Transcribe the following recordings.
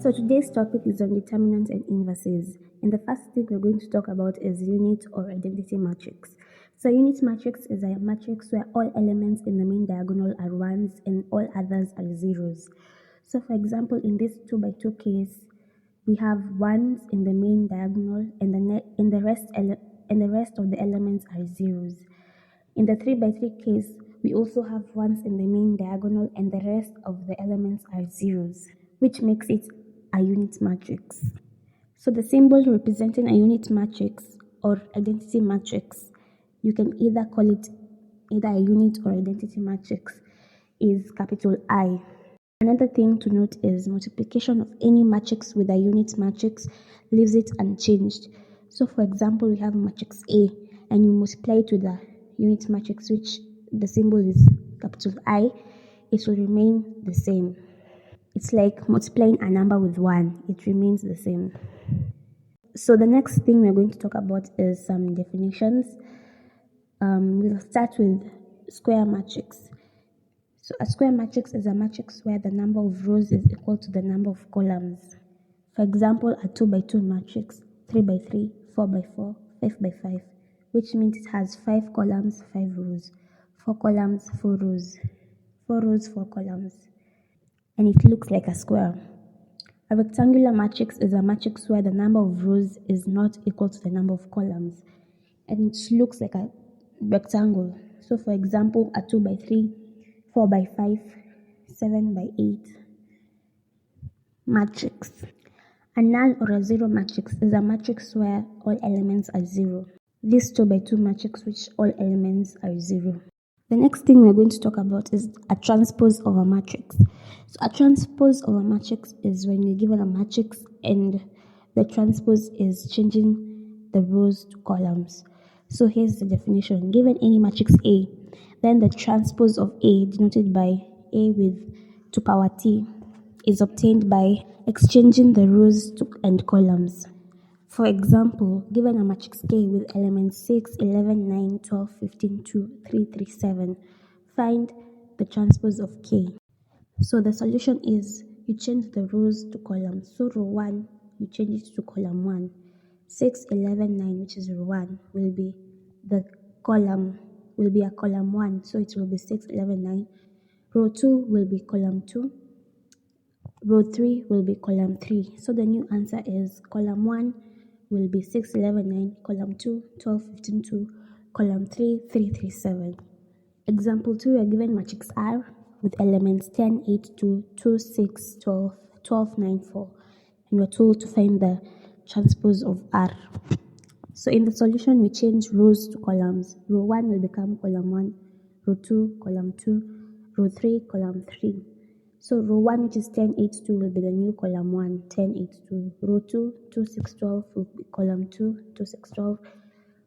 So today's topic is on determinants and inverses. And the first thing we're going to talk about is unit or identity matrix. So unit matrix is a matrix where all elements in the main diagonal are ones and all others are zeros. So for example, in this 2 by 2 case, we have ones in the main diagonal and the rest of the elements are zeros. In the 3 by 3 case, we also have ones in the main diagonal and the rest of the elements are zeros, which makes it a unit matrix. So the symbol representing a unit matrix or identity matrix, you can either call it either a unit or identity matrix, is capital I. Another thing to note is multiplication of any matrix with a unit matrix leaves it unchanged. So for example, we have matrix A and you multiply it with a unit matrix which the symbol is capital I, it will remain the same. It's like multiplying a number with 1, it remains the same. So the next thing we're going to talk about is some definitions. We'll start with square matrix. So a square matrix is a matrix where the number of rows is equal to the number of columns. For example, a 2 by 2 matrix, 3 by 3, 4 by 4, 5 by 5, which means it has 5 columns, 5 rows, 4 columns, 4 rows, 4 rows, 4 columns, and it looks like a square. A rectangular matrix is a matrix where the number of rows is not equal to the number of columns, and it looks like a rectangle. So for example, a 2 by 3, 4 by 5, 7 by 8 matrix. A null or a zero matrix is a matrix where all elements are zero. This 2 by 2 matrix which all elements are zero. The next thing we're going to talk about is a transpose of a matrix. So a transpose of a matrix is when you're given a matrix and the transpose is changing the rows to columns. So here's the definition. Given any matrix A, then the transpose of A, denoted by A with 2 power T, is obtained by exchanging the rows and columns. For example, given a matrix K with elements 6, 11, 9, 12, 15, 2, 3, 3, 7, find the transpose of K. So the solution is you change the rows to columns. So row 1, you change it to column 1. 6, 11, 9, which is row 1, will be a column 1. So it will be 6, 11, 9. Row 2 will be column 2. Row 3 will be column 3. So the new answer is column 1 will be 6, 11, 9, column 2, 12, 15, 2, column 3, 3, 3, 7. Example 2, we are given matrix R with elements 10, 8, 2, 2, 6, 12, 12, 9, 4. And we are told to find the transpose of R. So in the solution, we change rows to columns. Row 1 will become column 1, row 2, column 2, row 3, column 3. So row 1, which is 10, 8, 2, will be the new column 1, 10, 8, 2. Row 2, 2, 6, 12 will be column 2, 2, 6, 12.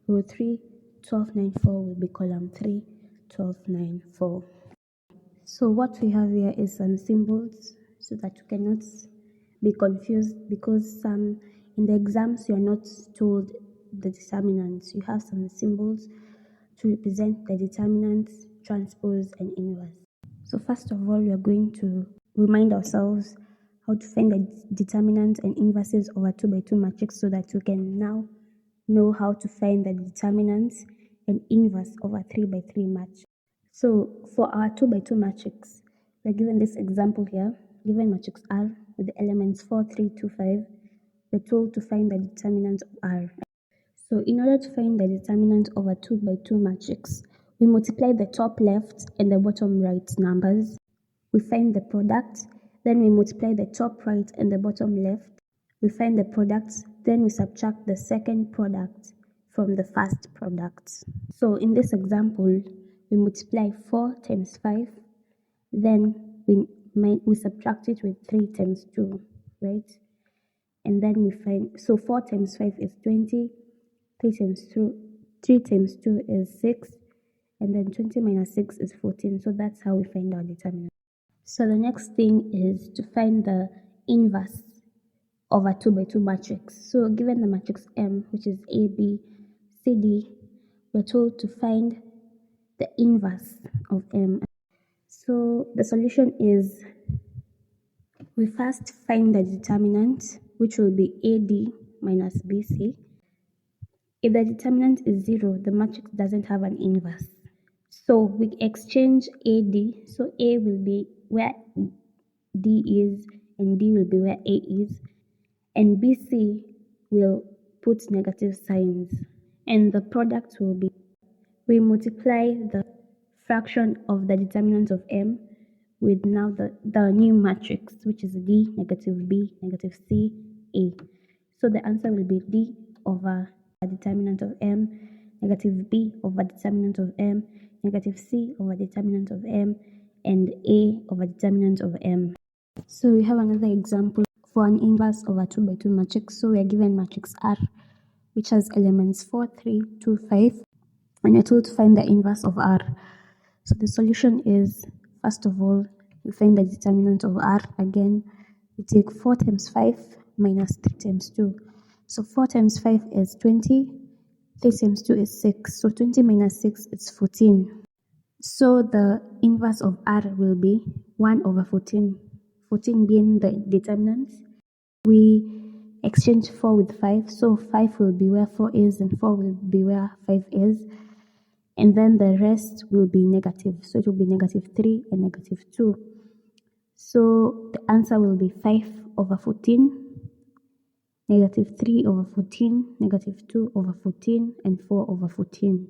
Row 3, 12, 9, 4 will be column 3, 12, 9, 4. So what we have here is some symbols so that you cannot be confused, because in the exams you are not told the determinants. You have some symbols to represent the determinants, transpose, and inverse. So first of all, we are going to remind ourselves how to find the determinants and inverses of a 2 by 2 matrix so that we can now know how to find the determinants and inverse of a 3 by 3 matrix. So for our 2 by 2 matrix, we're given this example here, given matrix R with the elements 4, 3, 2, 5, we're told to find the determinant of R. So in order to find the determinant of a 2 by 2 matrix, we multiply the top left and the bottom right numbers. We find the product, then we multiply the top right and the bottom left. We find the product, then we subtract the second product from the first product. So in this example, we multiply 4 times 5, then we subtract it with 3 times 2, right? And then we find, so 4 times 5 is 20, 3 times 2 is 6, and then 20 minus 6 is 14. So that's how we find our determinant. So the next thing is to find the inverse of a 2 by 2 matrix. So given the matrix M, which is A, B, C, D, we're told to find the inverse of M. So the solution is We first find the determinant, which will be AD minus BC. If the determinant is 0, the matrix doesn't have an inverse. So we exchange AD, so A will be where D is and D will be where A is, and BC will put negative signs, and the product will be, we multiply the fraction of the determinant of M with now the new matrix, which is D, negative B, negative C, A. So the answer will be D over the determinant of M, negative B over determinant of M, negative C over determinant of M, and A over determinant of M. So we have another example for an inverse of a 2 by 2 matrix. So we are given matrix R, which has elements 4, 3, 2, 5, and we're told to find the inverse of R. So the solution is, first of all, we find the determinant of R. Again, we take 4 times 5 minus 3 times 2. So 4 times 5 is 20, 3 times 2 is 6. So 20 minus 6 is 14. So the inverse of R will be 1 over 14. 14 being the determinant. We exchange 4 with 5. So 5 will be where 4 is and 4 will be where 5 is. And then the rest will be negative. So it will be negative 3 and negative 2. So the answer will be 5 over 14, negative 3 over 14, negative 2 over 14, and 4 over 14.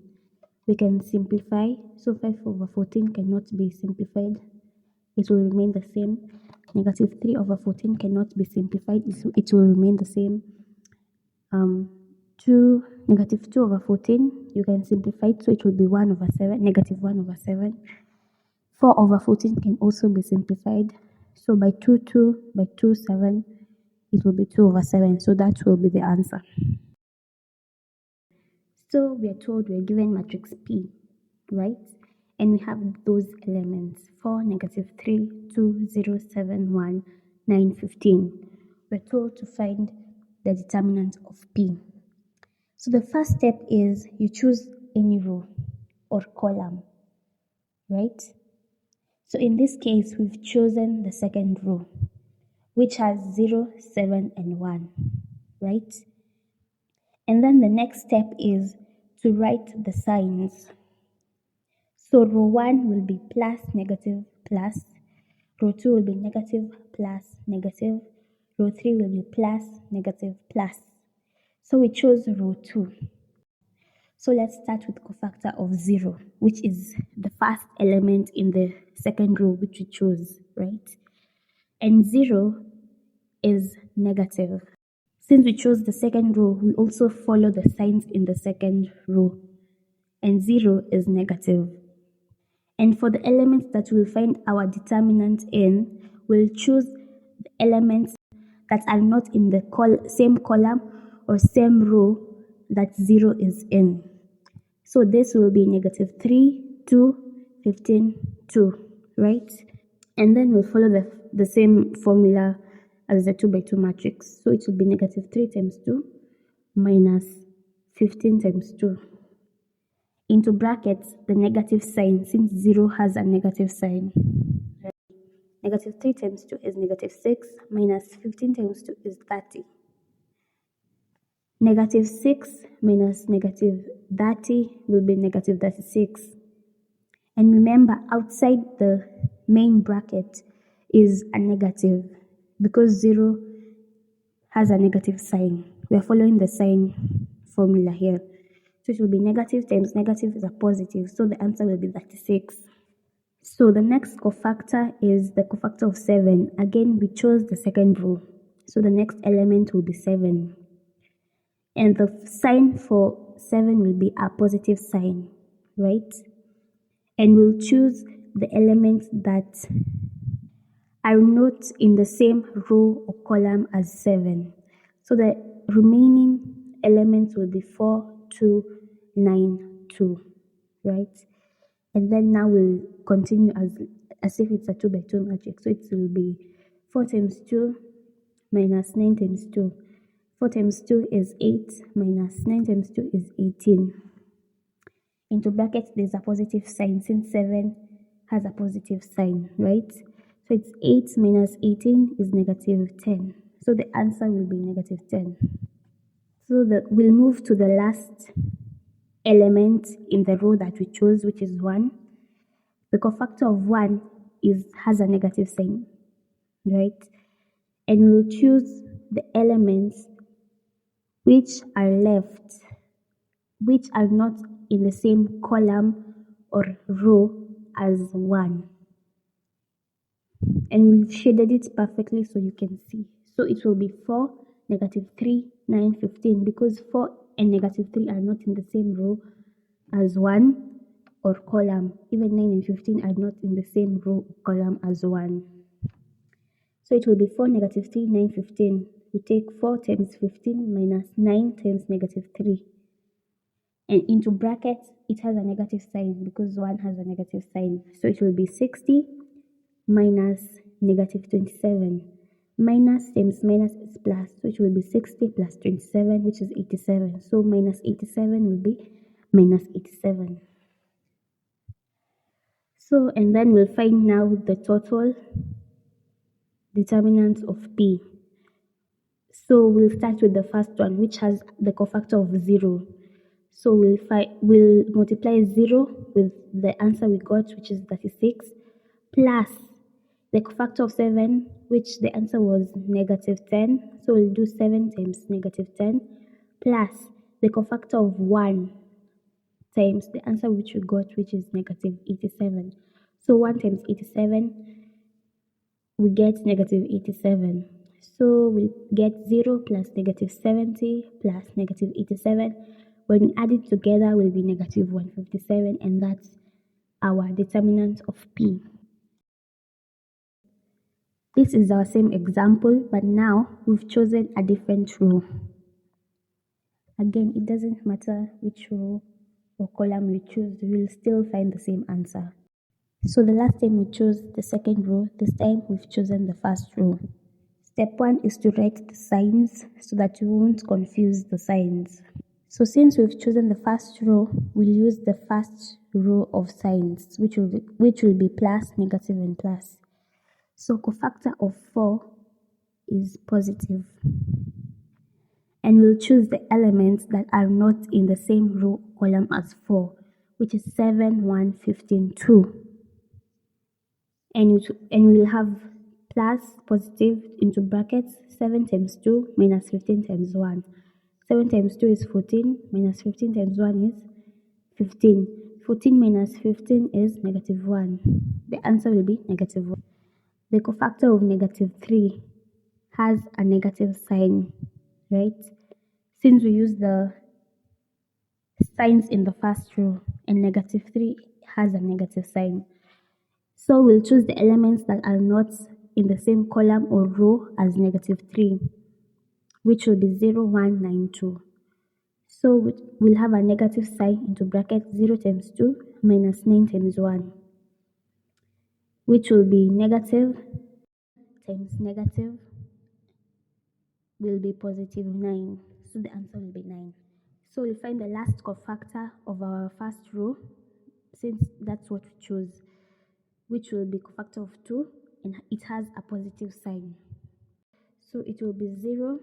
We can simplify. So 5 over 14 cannot be simplified. It will remain the same. Negative 3 over 14 cannot be simplified. It will remain the same. Negative 2 over 14, you can simplify it, so it will be 1 over 7, negative 1 over 7. 4 over 14 can also be simplified. So by 2, by 2, 7, it will be 2 over 7. So that will be the answer. So we are told we are given matrix P, right? And we have those elements 4, negative 3, 2, 0, 7, 1, 9, 15. We're told to find the determinant of P. So the first step is you choose any row or column, right? So in this case, we've chosen the second row, which has 0, 7, and 1, right? And then the next step is to write the signs. So row 1 will be plus, negative, plus. Row 2 will be negative, plus, negative. Row 3 will be plus, negative, plus. So we chose row 2. So let's start with cofactor of 0, which is the first element in the second row which we chose, right? And 0 is negative. Since we chose the second row, we also follow the signs in the second row. And 0 is negative. And for the elements that we'll find our determinant in, we'll choose the elements that are not in the same column or same row that 0 is in. So this will be negative 3, 2, 15, 2, right? And then we'll follow the same formula as the 2 by 2 matrix. So it will be negative 3 times 2 minus 15 times 2. Into brackets, the negative sign, since 0 has a negative sign. Negative 3 times 2 is negative 6, minus 15 times 2 is 30. Negative 6 minus negative 30 will be negative 36. And remember, outside the main bracket is a negative because 0 has a negative sign. We are following the sign formula here. So it will be negative times negative is a positive. So the answer will be 36. So the next cofactor is the cofactor of 7. Again, we chose the second row. So the next element will be 7. And the sign for 7 will be a positive sign, right? And we'll choose the elements that are not in the same row or column as 7. So the remaining elements will be 4, 2, 9, 2, right? And then now we'll continue as if it's a 2 by 2 matrix. So it will be 4 times 2 minus 9 times 2. 4 times 2 is 8 minus 9 times 2 is 18. Into brackets, there's a positive sign since 7 has a positive sign, right? So So it's 8 minus 18 is negative 10. So the answer will be negative 10. So we'll move to the last element in the row that we chose, which is 1. The cofactor of 1 has a negative sign, right? And we'll choose the elements which are left, which are not in the same column or row as 1. And we've shaded it perfectly so you can see. So it will be 4, negative 3, 9, 15, because 4 and negative 3 are not in the same row as 1 or column. Even 9 and 15 are not in the same row or column as 1. So it will be 4, negative 3, 9, 15. We take 4 times 15 minus 9 times negative 3. And into brackets, it has a negative sign because 1 has a negative sign. So it will be 60 minus negative 27. Minus times minus is plus, so it will be 60 plus 27, which is 87. So minus 87 will be minus 87. So, and then we'll find now the total determinant of P. So we'll start with the first one, which has the cofactor of 0. So we'll multiply 0 with the answer we got, which is 36, plus the cofactor of 7, which the answer was negative 10. So we'll do 7 times negative 10, plus the cofactor of 1 times the answer which we got, which is negative 87. So 1 times 87, we get negative 87. So we get 0 plus negative 70 plus negative 87. When we add it together, will be negative 157, and that's our determinant of P. This is our same example, but now we've chosen a different row. Again, it doesn't matter which row or column we choose, we'll still find the same answer. So the last time we chose the second row, this time we've chosen the first row. Step 1 is to write the signs so that you won't confuse the signs. So since we've chosen the first row, we'll use the first row of signs, which will be plus, negative, and plus. So cofactor of 4 is positive. And we'll choose the elements that are not in the same row column as 4, which is 7, 1, 15, 2. And we'll have plus, positive, into brackets, 7 times 2 minus 15 times 1. 7 times 2 is 14, minus 15 times 1 is 15. 14 minus 15 is negative 1. The answer will be negative 1. The cofactor of negative 3 has a negative sign, right? Since we use the signs in the first row, and negative 3 has a negative sign. So we'll choose the elements that are not in the same column or row as negative 3, which will be 0, 1, 9, 2. So we'll have a negative sign into bracket 0 times 2 minus 9 times 1, which will be negative times negative will be positive 9. So the answer will be 9. So we'll find the last cofactor of our first row, since that's what we chose, which will be cofactor of 2, and it has a positive sign. So it will be 0.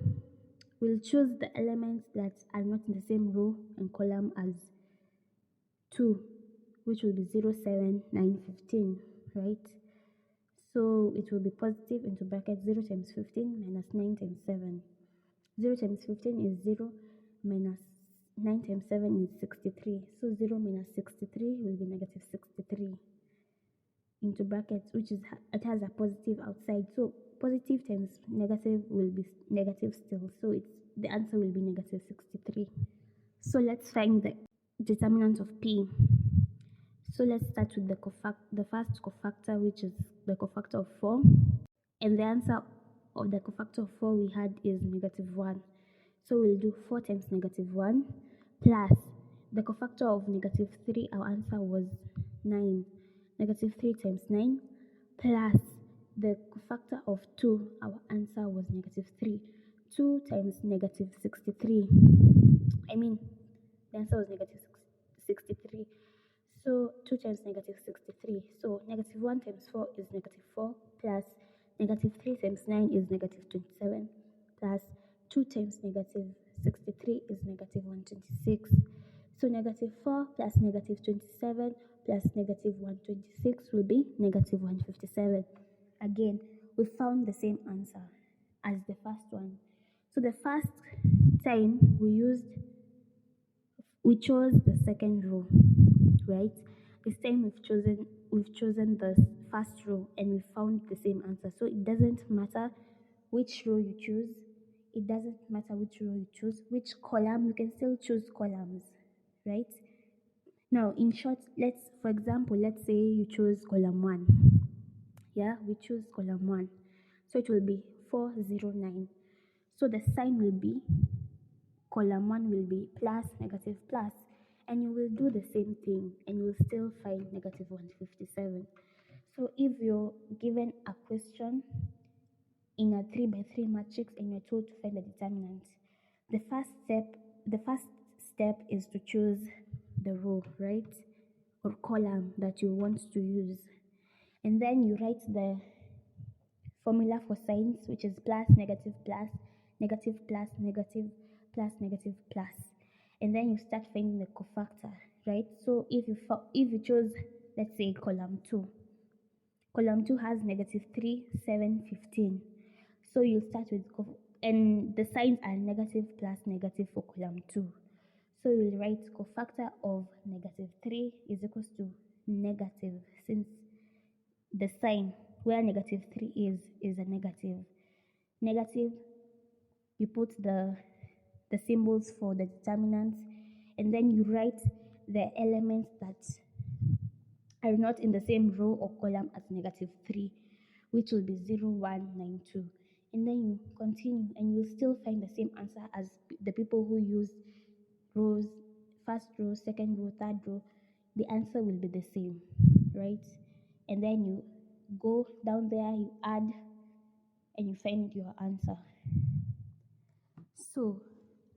We'll choose the elements that are not in the same row and column as 2, which will be 0, 7, 9, 15, right? So it will be positive into bracket 0 times 15 minus 9 times 7. 0 times 15 is 0, minus 9 times 7 is 63. So 0 minus 63 will be negative 63 into brackets, which is, it has a positive outside. So positive times negative will be negative still. So the answer will be negative 63. So let's find the determinant of P. So let's start with the first cofactor, which is the cofactor of 4. And the answer of the cofactor of 4 we had is negative 1. So we'll do 4 times negative 1 plus the cofactor of negative 3, our answer was 9. Negative 3 times 9 plus the cofactor of 2, our answer was negative 3. 2 times negative 63. The answer was negative 63. So 2 times negative 63. So negative 1 times 4 is negative 4 plus negative 3 times 9 is negative 27 plus 2 times negative 63 is negative 126. So negative 4 plus negative 27 plus negative 126 will be negative 157. Again, we found the same answer as the first one. So the first time we chose the second row, right? This time we've chosen the first row and we found the same answer. So it doesn't matter which row you choose. It doesn't matter which row you choose, which column, you can still choose columns, right? Now, in short, for example, let's say you choose column 1. Yeah, we choose column 1. So it will be 409. So the sign will be, column 1 will be plus, negative, plus, and you will do the same thing and you will still find negative 157. So if you're given a question in a 3 by 3 matrix and you're told to find the determinant, the first step is to choose the row, right, or column that you want to use, and then you write the formula for signs, which is plus, negative, plus, negative, plus, negative, plus, negative, plus, and then you start finding the cofactor, right? So if you chose, let's say, column 2, column 2 has negative 3, 7, 15. So you start with, and the signs are negative, plus, negative for column 2. So you'll write cofactor of negative 3 is equals to negative, since the sign where negative 3 is a negative. Negative, you put the symbols for the determinants, and then you write the elements that are not in the same row or column as negative 3, which will be 0, 1, 9, 2. And then you continue and you'll still find the same answer as the people who use rows, first row, second row, third row. The answer will be the same, right? And then you go down there, you add, and you find your answer. So,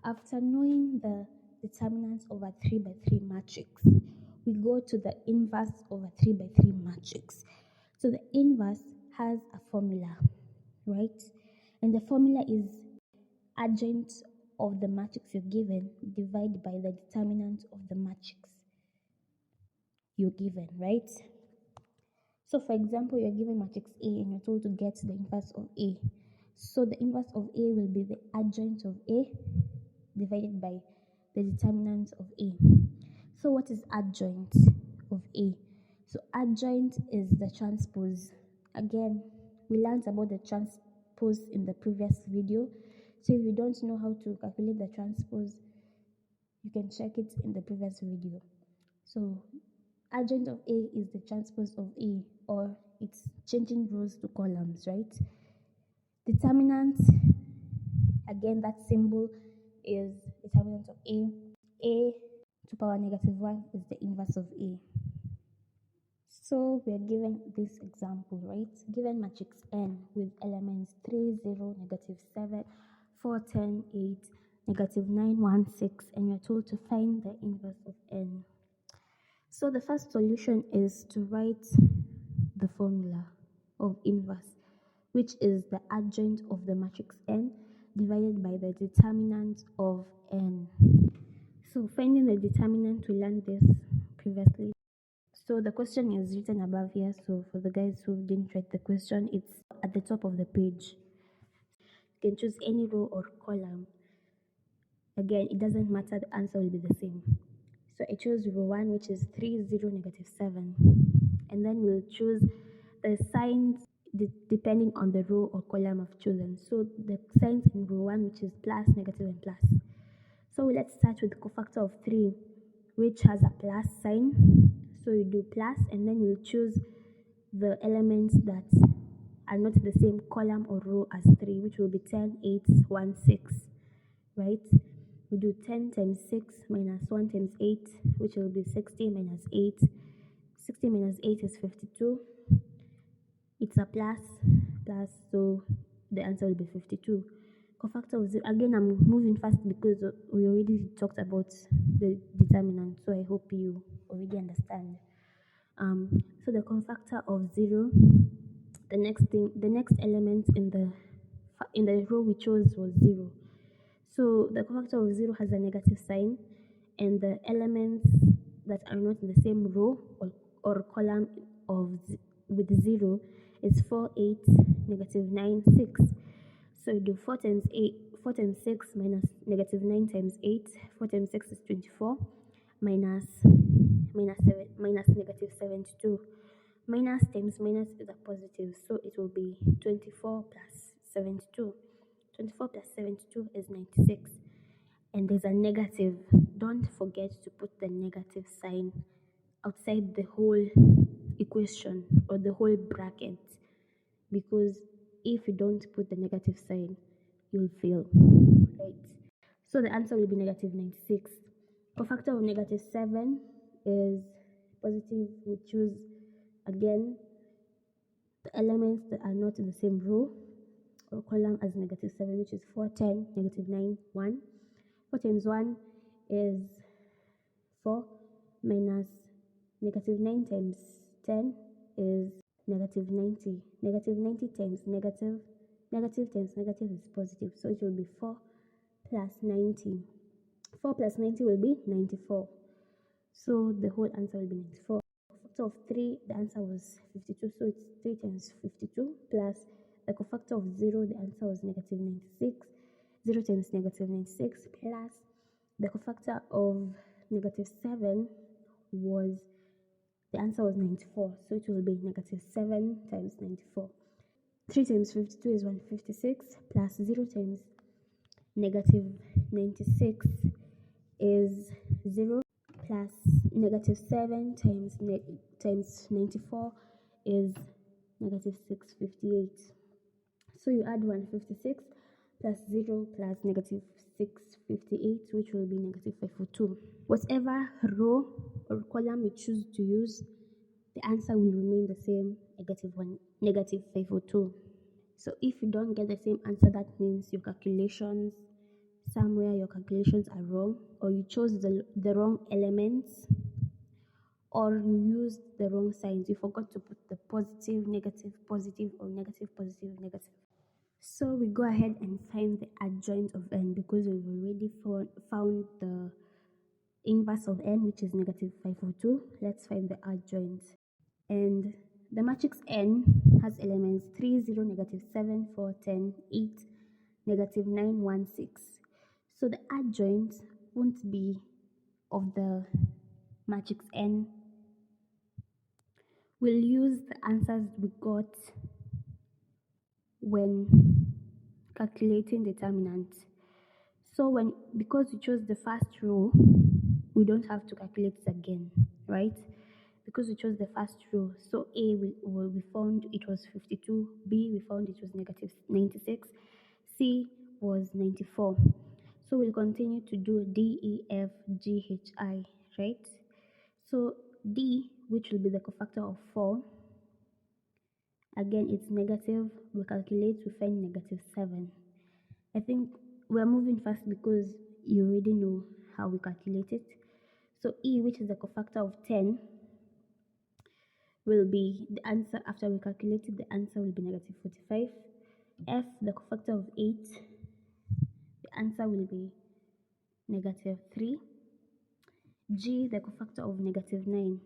after knowing the determinants of a 3 by 3 matrix, we go to the inverse of a 3 by 3 matrix. So, the inverse has a formula, right? And the formula is adjoint of the matrix you're given divided by the determinant of the matrix you're given, right? So, for example, you're given matrix A and you're told to get the inverse of A. So, the inverse of A will be the adjoint of A divided by the determinant of A. So, what is adjoint of A? So, adjoint is the transpose. Again, we learned about the transpose in the previous video. So, if you don't know how to calculate the transpose, you can check it in the previous video. So, adjoint of A is the transpose of A, or it's changing rows to columns, right? Determinant, again, that symbol is determinant of A. A to power negative 1 is the inverse of A. So we're given this example, right? Given matrix N with elements 3, 0, negative 7, 4, 10, 8, negative 9, 1, 6, and we're told to find the inverse of N. So the first solution is to write the formula of inverse, which is the adjoint of the matrix N divided by the determinant of N. So finding the determinant, we learned this previously. So the question is written above here. So for the guys who didn't write the question, it's at the top of the page. You can choose any row or column. Again, it doesn't matter, the answer will be the same. So I chose row 1, which is 3, 0, negative 7. And then we'll choose the signs depending on the row or column I've chosen. So the signs in row 1, which is plus, negative, and plus. So let's start with the cofactor of 3, which has a plus sign. So you do plus, and then we'll choose the elements that are not in the same column or row as 3, which will be 10, 8, 1, 6, right? We do 10 times 6 minus 1 times 8, which will be 60 minus 8. 60 minus 8 is 52. It's a plus, so the answer will be 52. Cofactor of 0, again, I'm moving fast because we already talked about the determinant, so I hope you already already understand. So the cofactor of 0, the next element in the row we chose was 0. So the cofactor of 0 has a negative sign, and the elements that are not in the same row or column with 0 is 4, 8, negative 9, 6. So you do 4 times 6 minus negative 9 times 8. 4 times 6 is 24, minus negative 72. Minus times minus is a positive, so it will be 24 plus 72. 24 plus 72 is 96. And there's a negative. Don't forget to put the negative sign outside the whole equation or the whole bracket, because if you don't put the negative sign, you'll fail, right? So the answer will be negative 96. Cofactor of negative 7 is positive. We choose again the elements that are not in the same row or column as negative 7, which is 4, 10, negative 9, 1. 4 times 1 is 4, minus negative 9 times 10 is negative 90. Negative 90 times negative, negative times negative is positive, so it will be 4 plus 90. 4 plus 90 will be 94. So the whole answer will be 94. Cofactor of 3, the answer was 52, so it's 3 times 52 plus the cofactor of 0, the answer was negative 96. 0 times negative 96 plus the cofactor of negative 7 was, the answer was 94, so it will be negative 7 times 94. 3 times 52 is 156 plus 0 times negative 96 is 0 plus negative 7 times 94 is negative 658. So you add 156 plus 0 plus negative 658, which will be negative 542. Whatever row or column you choose to use, the answer will remain the same, negative 542. So if you don't get the same answer, that means your calculations are wrong, or you chose the wrong elements, or you used the wrong signs. You forgot to put the positive, negative, positive, or negative, positive, negative. So we go ahead and find the adjoint of n, because we've already found the inverse of n, which is negative 542. Let's find the adjoint. And the matrix n has elements 3, 0, negative 7, 4, 10, 8, negative 9, 1, 6. So the adjoint won't be of the matrix n. We'll use the answers we got when calculating determinant. So because we chose the first row, we don't have to calculate it again, right? Because we chose the first row. So A, we found it was 52. B, we found it was negative 96. C was 94. So we'll continue to do D, E, F, G, H, I, right? So D, which will be the cofactor of 4, again it's negative. We calculate, we find negative 7. I think we're moving fast because you already know how we calculate it. So E, which is the cofactor of 10, will be the answer. After we calculated, the answer will be negative 45. F, the cofactor of 8, the answer will be negative 3. G, the cofactor of negative 9.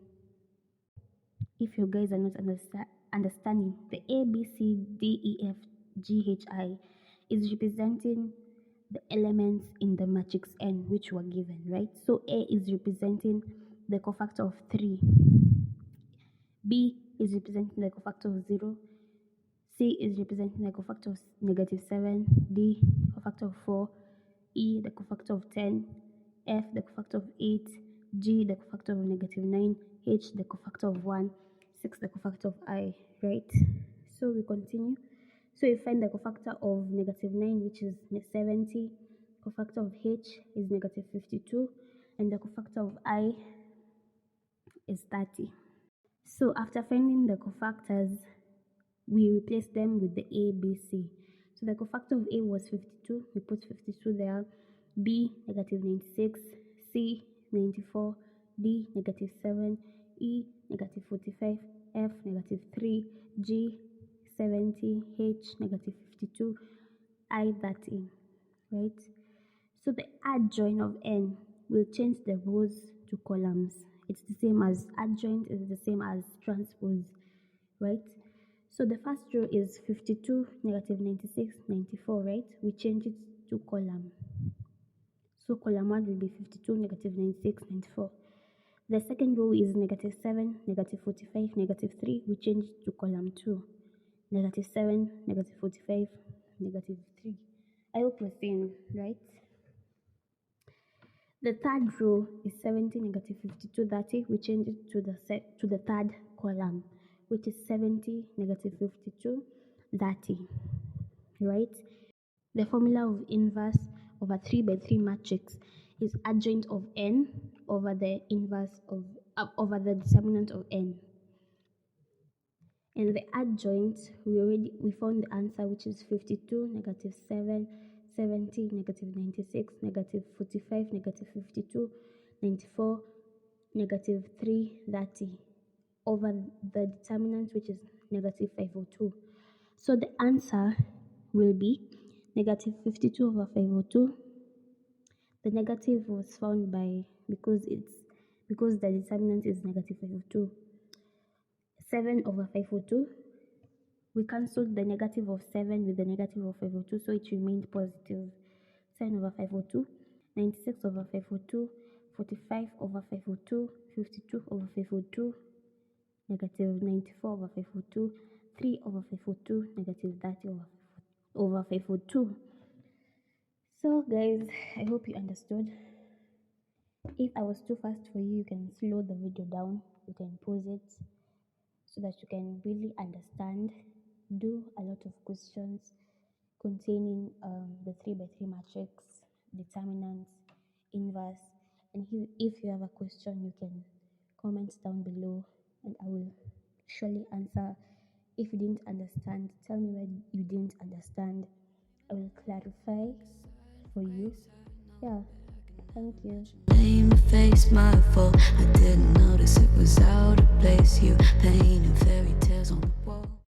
If you guys are not understanding, the A, B, C, D, E, F, G, H, I is representing the elements in the matrix N which were given, right? So A is representing the cofactor of 3. B is representing the cofactor of 0. C is representing the cofactor of negative 7. D, cofactor of 4. E, the cofactor of 10. F, the cofactor of 8. G, the cofactor of negative 9. H, the cofactor of 1. 6, the cofactor of I, right? So we continue. So you find the cofactor of negative 9, which is 70. Cofactor of H is negative 52. And the cofactor of I is 30. So after finding the cofactors, we replace them with the A, B, C. So the cofactor of A was 52. We put 52 there. B, negative 96. C, 94. D -7, E -45, F -3, G 70, H -52, I 30, right? So the adjoint of n will change the rows to columns. It's the same as adjoint is the same as transpose, right? So the first row is 52, -96, 94, right? We change it to column. So column 1 will be 52, -96, 94. The second row is -7, -45, -3. We change it to column 2. -7, -45, -3. I hope you're seeing, right? The third row is 70, -52, 30. We change it to the third column, which is 70, -52, 30, right? The formula of inverse over 3 by 3 matrix is adjoint of n over the inverse of over the determinant of n. And the adjoint, we found the answer, which is 52, -7, 70, -96, -45, -52, 94, -3, 30 over the determinant, which is -502. So the answer will be -52 over 502. The negative was found because the determinant is -502. 7 over 502. We cancelled the negative of 7 with the negative of 502, so it remained positive. 7 over 502, 96 over 502, 45 over 502, 52 over 502, -94 over 502, 3 over 502, -30 over 502. So guys, I hope you understood. If I was too fast for you, you can slow the video down, you can pause it so that you can really understand. Do a lot of questions containing the 3 by 3 matrix, determinants, inverse, and if you have a question, you can comment down below and I will surely answer. If you didn't understand, tell me where you didn't understand. I will clarify for you. Yeah, thank you. Name to face my fault. I didn't notice it was out of place. You paint a fairy tale.